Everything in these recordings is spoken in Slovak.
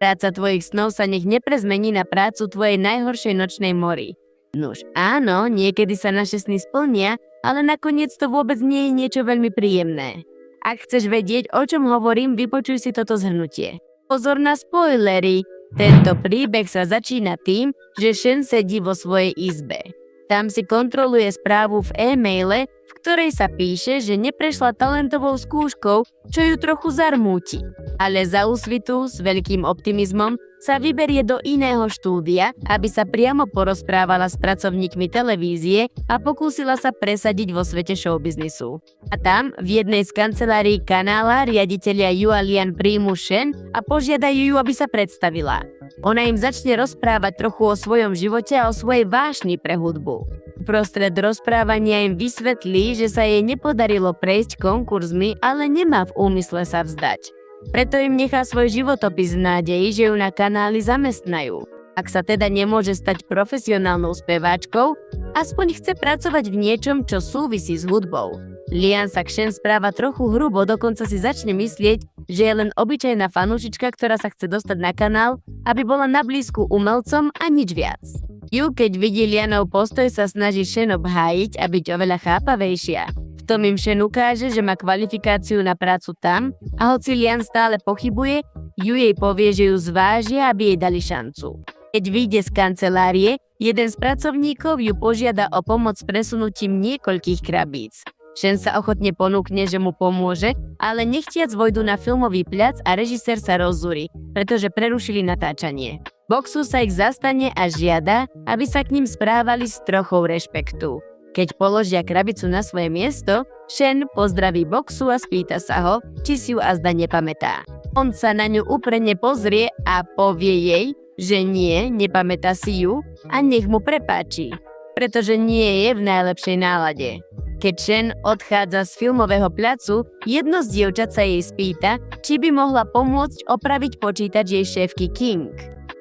Práca tvojich snov sa nech neprezmení na prácu tvojej najhoršej nočnej mori. Nuž áno, niekedy sa naše sny splnia, ale nakoniec to vôbec nie je niečo veľmi príjemné. Ak chceš vedieť, o čom hovorím, vypočuj si toto zhrnutie. Pozor na spoilery! Tento príbeh sa začína tým, že Shen sedí vo svojej izbe. Tam si kontroluje správu v e-maile, v ktorej sa píše, že neprešla talentovou skúškou, čo ju trochu zarmúti. Ale za úsvitu s veľkým optimizmom sa vyberie do iného štúdia, aby sa priamo porozprávala s pracovníkmi televízie a pokúsila sa presadiť vo svete showbiznisu. A tam, v jednej z kancelárií kanála, riaditelia Yua Lian príjmu Shen a požiadajú ju, aby sa predstavila. Ona im začne rozprávať trochu o svojom živote a o svojej vášni pre hudbu. Uprostred rozprávania im vysvetlí, že sa jej nepodarilo prejsť konkurzmi, ale nemá v úmysle sa vzdať. Preto im nechá svoj životopis v nádeji, že ju na kanáli zamestnajú. Ak sa teda nemôže stať profesionálnou speváčkou, aspoň chce pracovať v niečom, čo súvisí s hudbou. Lian sa k Shen správa trochu hrubo, dokonca si začne myslieť, že je len obyčajná fanúšička, ktorá sa chce dostať na kanál, aby bola na blízku umelcom a nič viac. Yu, keď vidí Lianov postoj, sa snaží Shen obhájiť a byť oveľa chápavejšia. V tom im Shen ukáže, že má kvalifikáciu na prácu tam a hoci Lian stále pochybuje, Yu jej povie, že ju zvážia, aby jej dali šancu. Keď vyjde z kancelárie, jeden z pracovníkov ju požiada o pomoc s presunutím niekoľkých krabíc. Shen sa ochotne ponúkne, že mu pomôže, ale nechtiac vojdu na filmový pľac a režisér sa rozzúri, pretože prerušili natáčanie. Boxu sa ich zastane a žiada, aby sa k ním správali s trochou rešpektu. Keď položia krabicu na svoje miesto, Shen pozdraví Boxu a spýta sa ho, či si ju azda nepamätá. On sa na ňu úprene pozrie a povie jej, že nie, nepamätá si ju a nech mu prepáči, pretože nie je v najlepšej nálade. Keď Shen odchádza z filmového pľacu, jedno z dievčat sa jej spýta, či by mohla pomôcť opraviť počítač jej šéfky King.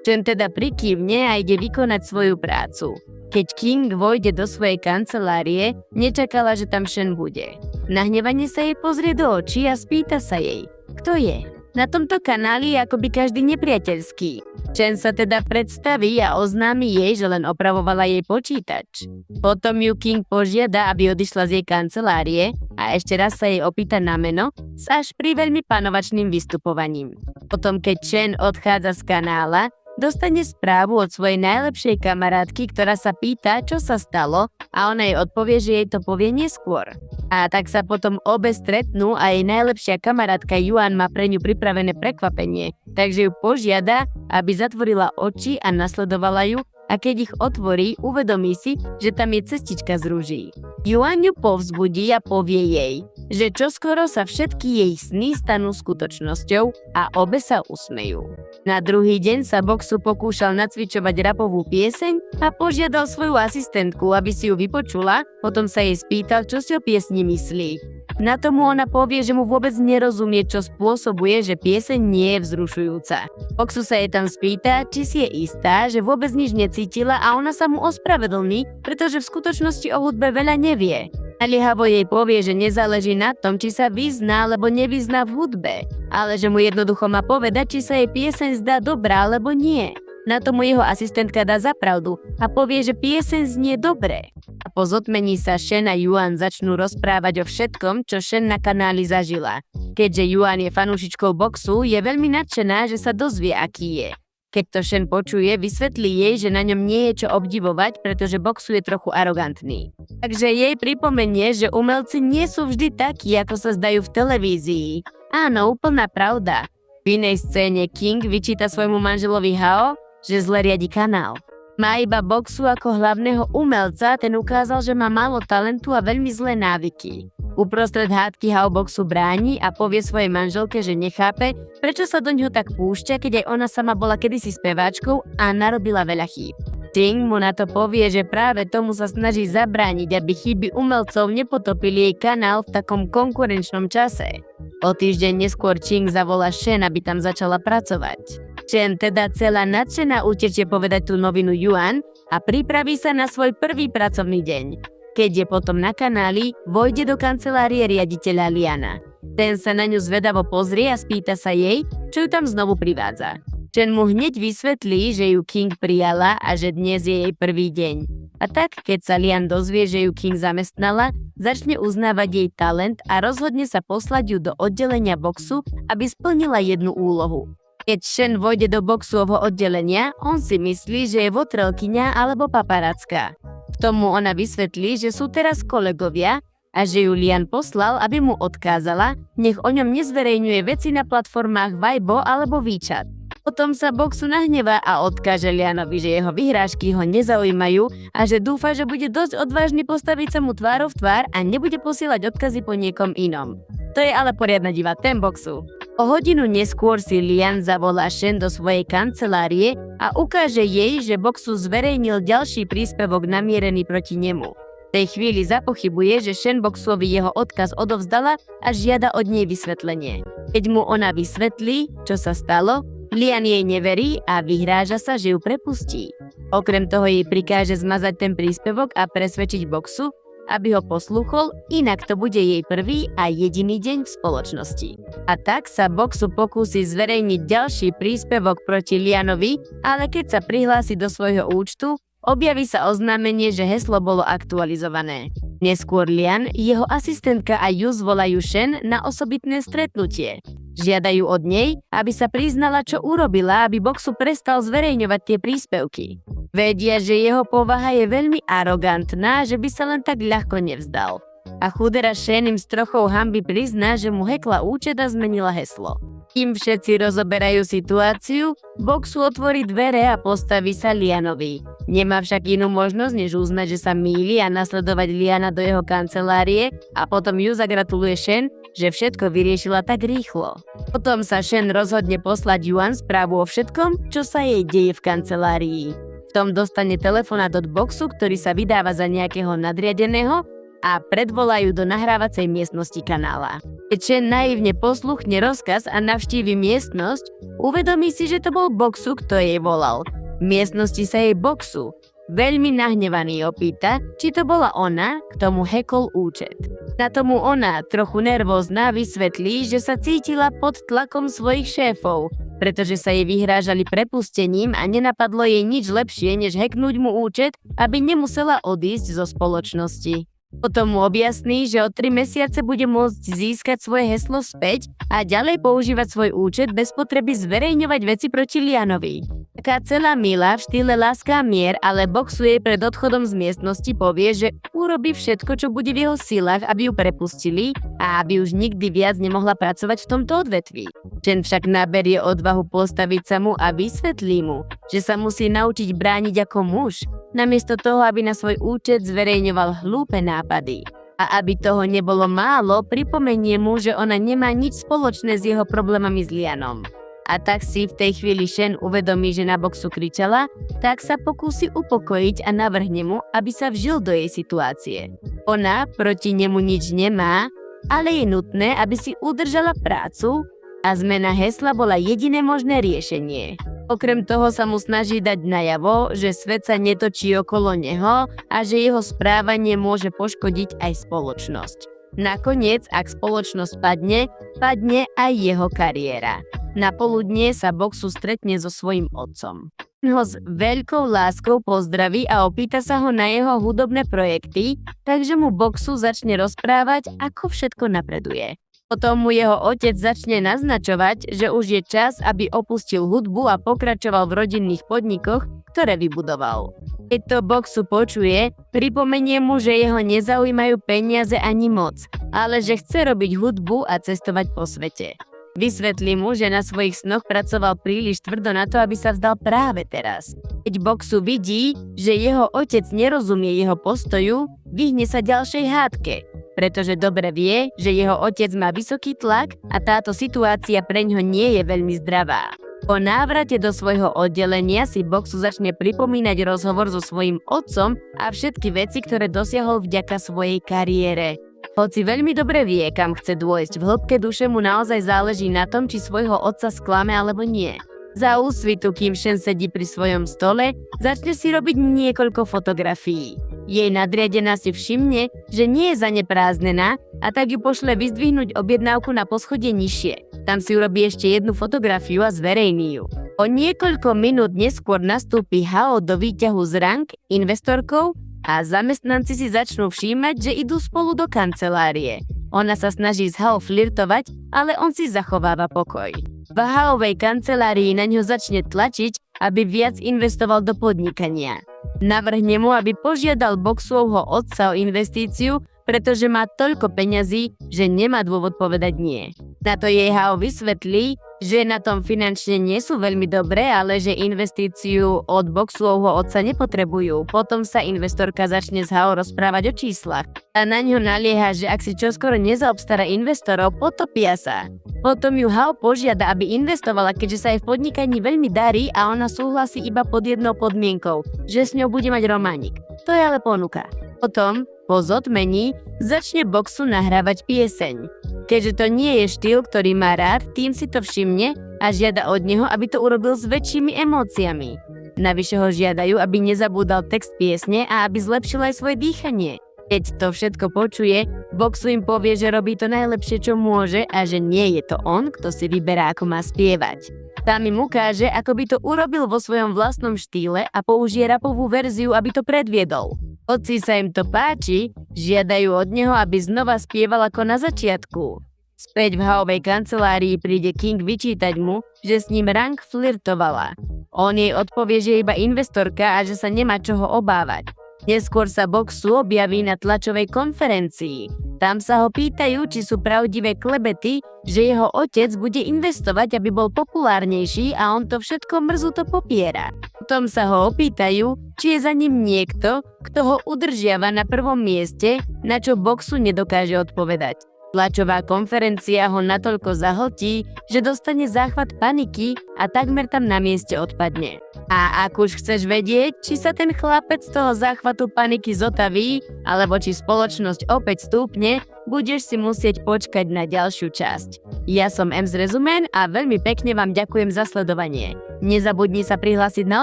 Shen teda prikývne a ide vykonať svoju prácu. Keď King vojde do svojej kancelárie, nečakala, že tam Shen bude. Nahnevane sa jej pozrie do očí a spýta sa jej, kto je. Na tomto kanáli je akoby každý nepriateľský. Shen sa teda predstaví a oznámi jej, že len opravovala jej počítač. Potom ju King požiada, aby odišla z jej kancelárie a ešte raz sa jej opýta na meno s až pri veľmi panovačným vystupovaním. Potom, keď Shen odchádza z kanála, dostane správu od svojej najlepšej kamarátky, ktorá sa pýta, čo sa stalo a ona jej odpovie, že jej to povie neskôr. A tak sa potom obe stretnú a jej najlepšia kamarátka Yuan má pre ňu pripravené prekvapenie, takže ju požiada, aby zatvorila oči a nasledovala ju a keď ich otvorí, uvedomí si, že tam je cestička z ruží. Yuan ju povzbudí a povie jej, že čoskoro sa všetky jej sny stanú skutočnosťou a obe sa usmejú. Na druhý deň sa Boxu pokúšal nacvičovať rapovú pieseň a požiadal svoju asistentku, aby si ju vypočula, potom sa jej spýtal, čo si o piesni myslí. Na tomu ona povie, že mu vôbec nerozumie, čo spôsobuje, že pieseň nie je vzrušujúca. Boxu sa jej tam spýta, či si je istá, že vôbec nič necítila a ona sa mu ospravedlní, pretože v skutočnosti o hudbe veľa nevie. Naliehavo jej povie, že nezáleží na tom, či sa vyzná alebo nevyzná v hudbe, ale že mu jednoducho má povedať, či sa jej pieseň zdá dobrá alebo nie. Na tomu jeho asistentka dá za pravdu a povie, že pieseň znie dobre. A po zotmení sa Shen a Yuan začnú rozprávať o všetkom, čo Shen na kanáli zažila. Keďže Yuan je fanúšičkou Boxu, je veľmi nadšená, že sa dozvie, aký je. Keď to Shen počuje, vysvetlí jej, že na ňom nie je čo obdivovať, pretože Boxu je trochu arogantný. Takže jej pripomenie, že umelci nie sú vždy takí, ako sa zdajú v televízii. Áno, úplná pravda. V inej scéne King vyčíta svojmu manželovi Hao, že zle riadi kanál. Má iba Boxu ako hlavného umelca, ten ukázal, že má málo talentu a veľmi zlé návyky. Uprostred hádky Hao Boxu bráni a povie svojej manželke, že nechápe, prečo sa do ňoho tak púšťa, keď aj ona sama bola kedysi speváčkou a narobila veľa chýb. Ching mu na to povie, že práve tomu sa snaží zabrániť, aby chyby umelcov nepotopili jej kanál v takom konkurenčnom čase. O týždeň neskôr Ching zavolá Shen, aby tam začala pracovať. Shen teda celá nadšená utečie povedať tú novinu Yuan a pripraví sa na svoj prvý pracovný deň. Keď je potom na kanáli, vojde do kancelárie riaditeľa Liana. Ten sa na ňu zvedavo pozrie a spýta sa jej, čo ju tam znovu privádza. Shen mu hneď vysvetlí, že ju King prijala a že dnes je jej prvý deň. A tak, keď sa Lian dozvie, že ju King zamestnala, začne uznávať jej talent a rozhodne sa poslať ju do oddelenia boxu, aby splnila jednu úlohu. Keď Shen vojde do boxového oddelenia, on si myslí, že je votrelkyňa alebo paparacká. K tomu ona vysvetlí, že sú teraz kolegovia a že ju Lian poslal, aby mu odkázala, nech o ňom nezverejňuje veci na platformách Weibo alebo WeChat. Potom sa boxu nahnevá a odkáže Lianovi, že jeho vyhrážky ho nezaujímajú a že dúfa, že bude dosť odvážny postaviť sa mu tvárou v tvár a nebude posielať odkazy po niekom inom. To je ale poriadna diva ten boxu. O hodinu neskôr si Lian zavolá Shen do svojej kancelárie a ukáže jej, že boxu zverejnil ďalší príspevok namierený proti nemu. V tej chvíli zapochybuje, že Shen boxovi jeho odkaz odovzdala a žiada od nej vysvetlenie. Keď mu ona vysvetlí, čo sa stalo, Lian jej neverí a vyhráža sa, že ju prepustí. Okrem toho jej prikáže zmazať ten príspevok a presvedčiť boxu, aby ho poslúchol, inak to bude jej prvý a jediný deň v spoločnosti. A tak sa boxu pokúsi zverejniť ďalší príspevok proti Lianovi, ale keď sa prihlási do svojho účtu, objaví sa oznámenie, že heslo bolo aktualizované. Neskôr Lian, jeho asistentka a Yuz volajú Shen na osobitné stretnutie. Žiadajú od nej, aby sa priznala, čo urobila, aby boxu prestal zverejňovať tie príspevky. Vedia, že jeho povaha je veľmi arogantná, že by sa len tak ľahko nevzdal. A chudera Shen im s trochou hanby prizná, že mu hackla účet a zmenila heslo. Kým všetci rozoberajú situáciu, boxu otvorí dvere a postaví sa Lianovi. Nemá však inú možnosť, než uznať, že sa mýli a nasledovať Liana do jeho kancelárie a potom ju zagratuluje Shen, že všetko vyriešila tak rýchlo. Potom sa Shen rozhodne poslať Yuan správu o všetkom, čo sa jej deje v kancelárii. V tom dostane telefonát od boxu, ktorý sa vydáva za nejakého nadriadeného a predvolajú do nahrávacej miestnosti kanála. Keď Shen naivne posluchne rozkaz a navštívi miestnosť, uvedomí si, že to bol boxu, kto jej volal. V miestnosti sa jej boxu, veľmi nahnevaný, opýta, či to bola ona, kto mu hackol účet. Na tomu ona, trochu nervózna, vysvetlí, že sa cítila pod tlakom svojich šéfov, pretože sa jej vyhrážali prepustením a nenapadlo jej nič lepšie, než hacknúť mu účet, aby nemusela odísť zo spoločnosti. Potom mu objasní, že o 3 mesiace bude môcť získať svoje heslo späť a ďalej používať svoj účet bez potreby zverejňovať veci proti Lianovi. Taká celá milá v štýle láska a mier, ale boxuje pred odchodom z miestnosti povie, že urobí všetko, čo bude v jeho silách, aby ju prepustili a aby už nikdy viac nemohla pracovať v tomto odvetví. Shen však naberie odvahu postaviť sa mu a vysvetlí mu, že sa musí naučiť brániť ako muž, namiesto toho, aby na svoj účet zverejňoval hlúpe nápady. A aby toho nebolo málo, pripomenie mu, že ona nemá nič spoločné s jeho problémami s Lianom. A tak si v tej chvíli Shen uvedomí, že na boxu kričala, tak sa pokúsi upokojiť a navrhne mu, aby sa vžil do jej situácie. Ona proti nemu nič nemá, ale je nutné, aby si udržala prácu a zmena hesla bola jediné možné riešenie. Okrem toho sa mu snaží dať najavo, že svet sa netočí okolo neho a že jeho správanie môže poškodiť aj spoločnosť. Nakoniec, ak spoločnosť padne, padne aj jeho kariéra. Na poludnie sa boxu stretne so svojím otcom. Ho s veľkou láskou pozdraví a opýta sa ho na jeho hudobné projekty, takže mu boxu začne rozprávať, ako všetko napreduje. Potom mu jeho otec začne naznačovať, že už je čas, aby opustil hudbu a pokračoval v rodinných podnikoch, ktoré vybudoval. Keď to boxu počuje, pripomenie mu, že jeho nezaujímajú peniaze ani moc, ale že chce robiť hudbu a cestovať po svete. Vysvetlí mu, že na svojich snoch pracoval príliš tvrdo na to, aby sa vzdal práve teraz. Keď boxu vidí, že jeho otec nerozumie jeho postoju, vyhne sa ďalšej hádke, pretože dobre vie, že jeho otec má vysoký tlak a táto situácia preňho nie je veľmi zdravá. Po návrate do svojho oddelenia si boxu začne pripomínať rozhovor so svojím otcom a všetky veci, ktoré dosiahol vďaka svojej kariére. Hoci veľmi dobre vie, kam chce dôjsť, v hĺbke duše mu naozaj záleží na tom, či svojho otca sklame alebo nie. Za úsvitu, kým Shen sedí pri svojom stole, začne si robiť niekoľko fotografií. Jej nadriadená si všimne, že nie je zaneprázdnená a tak ju pošle vyzdvihnúť objednávku na poschodie nižšie. Tam si urobí ešte jednu fotografiu a zverejní ju. O niekoľko minút neskôr nastúpi Hao do výťahu z rang investorkou a zamestnanci si začnú všímať, že idú spolu do kancelárie. Ona sa snaží s Hao flirtovať, ale on si zachováva pokoj. V Haovej kancelárii na ňo začne tlačiť, aby viac investoval do podnikania. Navrhne mu, aby požiadal Boxovho otca o investíciu, pretože má toľko peňazí, že nemá dôvod povedať nie. Na to jej Hao vysvetlí, že na tom finančne nie sú veľmi dobré, ale že investíciu od Boxovho otca nepotrebujú. Potom sa investorka začne s Hao rozprávať o číslach. A na ňo nalieha, že ak si čoskoro nezaobstará investorov, potopia sa. Potom ju Hao požiada, aby investovala, keďže sa jej v podnikaní veľmi darí a ona súhlasí iba pod jednou podmienkou, že s ňou bude mať románik. To je ale ponuka. Potom, po zotmení, začne Boxu nahrávať pieseň. Keďže to nie je štýl, ktorý má rád, tým si to všimne a žiada od neho, aby to urobil s väčšími emóciami. Navyše ho žiadajú, aby nezabúdal text piesne a aby zlepšil aj svoje dýchanie. Keď to všetko počuje, Boxu im povie, že robí to najlepšie, čo môže a že nie je to on, kto si vyberá, ako má spievať. Tam im ukáže, ako by to urobil vo svojom vlastnom štýle a použije rapovú verziu, aby to predviedol. Hoci sa im to páči, žiadajú od neho, aby znova spieval ako na začiatku. Späť v Haovej kancelárii príde King vyčítať mu, že s ním Rang flirtovala. On jej odpovie, že je iba investorka a že sa nemá čoho obávať. Neskôr sa Boxu objaví na tlačovej konferencii. Tam sa ho pýtajú, či sú pravdivé klebety, že jeho otec bude investovať, aby bol populárnejší a on to všetko mrzuto popiera. Potom sa ho opýtajú, či je za ním niekto, kto ho udržiava na prvom mieste, na čo Boxu nedokáže odpovedať. Tlačová konferencia ho natoľko zahltí, že dostane záchvat paniky a takmer tam na mieste odpadne. A ak už chceš vedieť, či sa ten chlapec z toho záchvatu paniky zotaví, alebo či spoločnosť opäť stúpne, budeš si musieť počkať na ďalšiu časť. Ja som Ems Rezumen a veľmi pekne vám ďakujem za sledovanie. Nezabudni sa prihlásiť na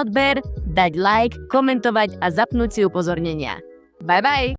odber, dať like, komentovať a zapnúť si upozornenia. Bye bye!